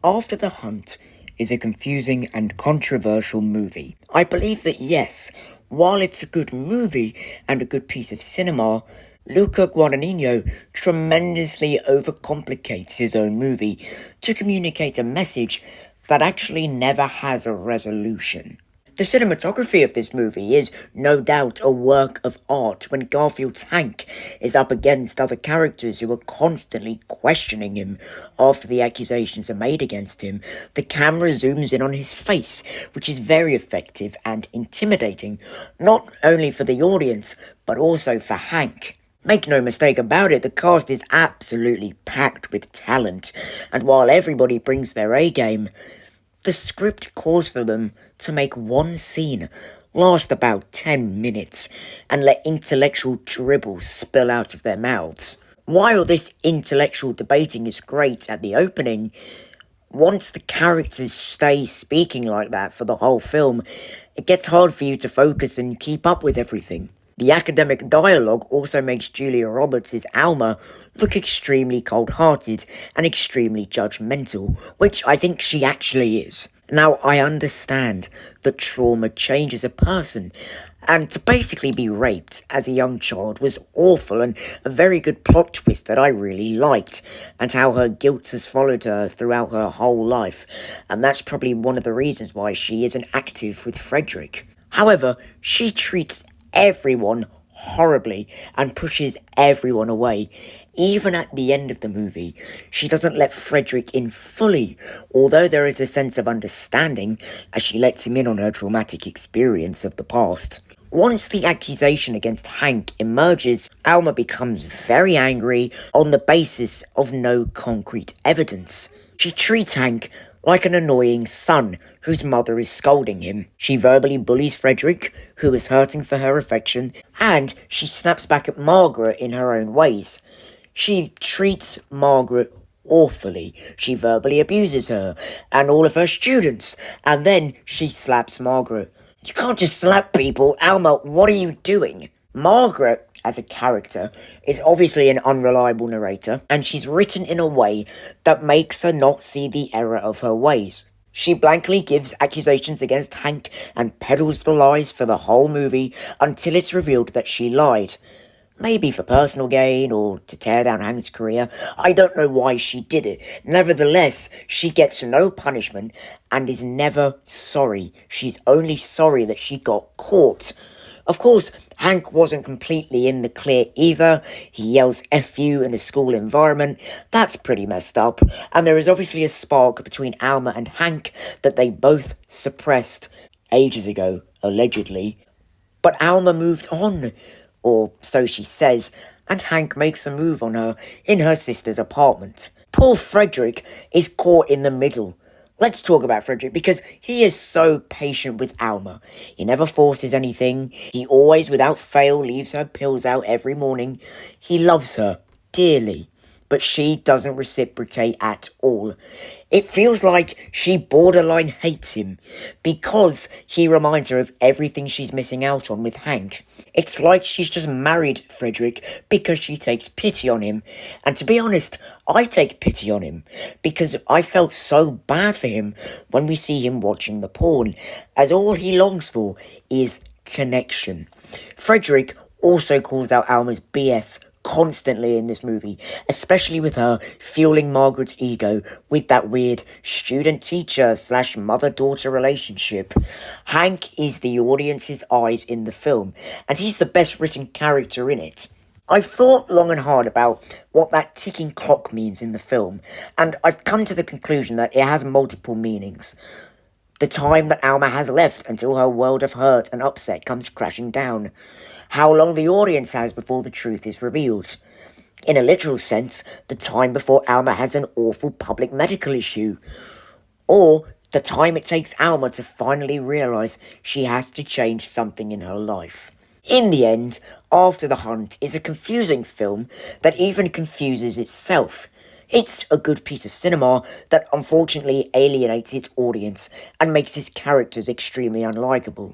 After the Hunt is a confusing and controversial movie. I believe that yes, while it's a good movie and a good piece of cinema, Luca Guadagnino tremendously overcomplicates his own movie to communicate a message that actually never has a resolution. The cinematography of this movie is no doubt a work of art when Garfield's Hank is up against other characters who are constantly questioning him after the accusations are made against him. The camera zooms in on his face, which is very effective and intimidating, not only for the audience, but also for Hank. Make no mistake about it, the cast is absolutely packed with talent, and while everybody brings their A game, the script calls for them to make one scene last about 10 minutes and let intellectual dribble spill out of their mouths. While this intellectual debating is great at the opening, once the characters stay speaking like that for the whole film, it gets hard for you to focus and keep up with everything. The academic dialogue also makes Julia Roberts' Alma look extremely cold-hearted and extremely judgmental, which I think she actually is. Now, I understand that trauma changes a person, and to basically be raped as a young child was awful and a very good plot twist that I really liked, and how her guilt has followed her throughout her whole life, and that's probably one of the reasons why she isn't active with Frederick. However, she treats everyone horribly and pushes everyone away. Even at the end of the movie, she doesn't let Frederick in fully, although there is a sense of understanding as she lets him in on her traumatic experience of the past. Once the accusation against Hank emerges, Alma becomes very angry on the basis of no concrete evidence. She treats Hank like an annoying son whose mother is scolding him. She verbally bullies Frederick, who is hurting for her affection, and she snaps back at Margaret in her own ways. She treats Margaret awfully. She verbally abuses her and all of her students, and then she slaps Margaret. You can't just slap people. Alma, what are you doing? Margaret, as a character, is obviously an unreliable narrator, and she's written in a way that makes her not see the error of her ways. She blankly gives accusations against Hank and peddles the lies for the whole movie until it's revealed that she lied. Maybe for personal gain or to tear down Hank's career. I don't know why she did it. Nevertheless, she gets no punishment and is never sorry. She's only sorry that she got caught. Of course, Hank wasn't completely in the clear either. He yells F you in the school environment. That's pretty messed up. And there is obviously a spark between Alma and Hank that they both suppressed ages ago, allegedly. But Alma moved on, or so she says, and Hank makes a move on her in her sister's apartment. Poor Frederick is caught in the middle. Let's talk about Frederick, because he is so patient with Alma. He never forces anything. He always, without fail, leaves her pills out every morning. He loves her dearly, but she doesn't reciprocate at all. It feels like she borderline hates him, because he reminds her of everything she's missing out on with Hank. It's like she's just married Frederick because she takes pity on him. And to be honest, I take pity on him because I felt so bad for him when we see him watching the porn, as all he longs for is connection. Frederick also calls out Alma's BS constantly in this movie, especially with her fueling Margaret's ego with that weird student-teacher / mother-daughter relationship. Hank is the audience's eyes in the film, and he's the best written character in it. I've thought long and hard about what that ticking clock means in the film, and I've come to the conclusion that it has multiple meanings. The time that Alma has left until her world of hurt and upset comes crashing down. How long the audience has before the truth is revealed. In a literal sense, the time before Alma has an awful public medical issue. Or the time it takes Alma to finally realise she has to change something in her life. In the end, After the Hunt is a confusing film that even confuses itself. It's a good piece of cinema that unfortunately alienates its audience and makes its characters extremely unlikable.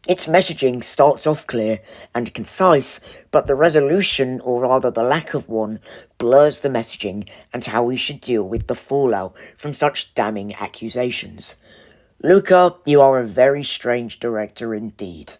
Its messaging starts off clear and concise, but the resolution, or rather the lack of one, blurs the messaging and how we should deal with the fallout from such damning accusations. Luca, you are a very strange director indeed.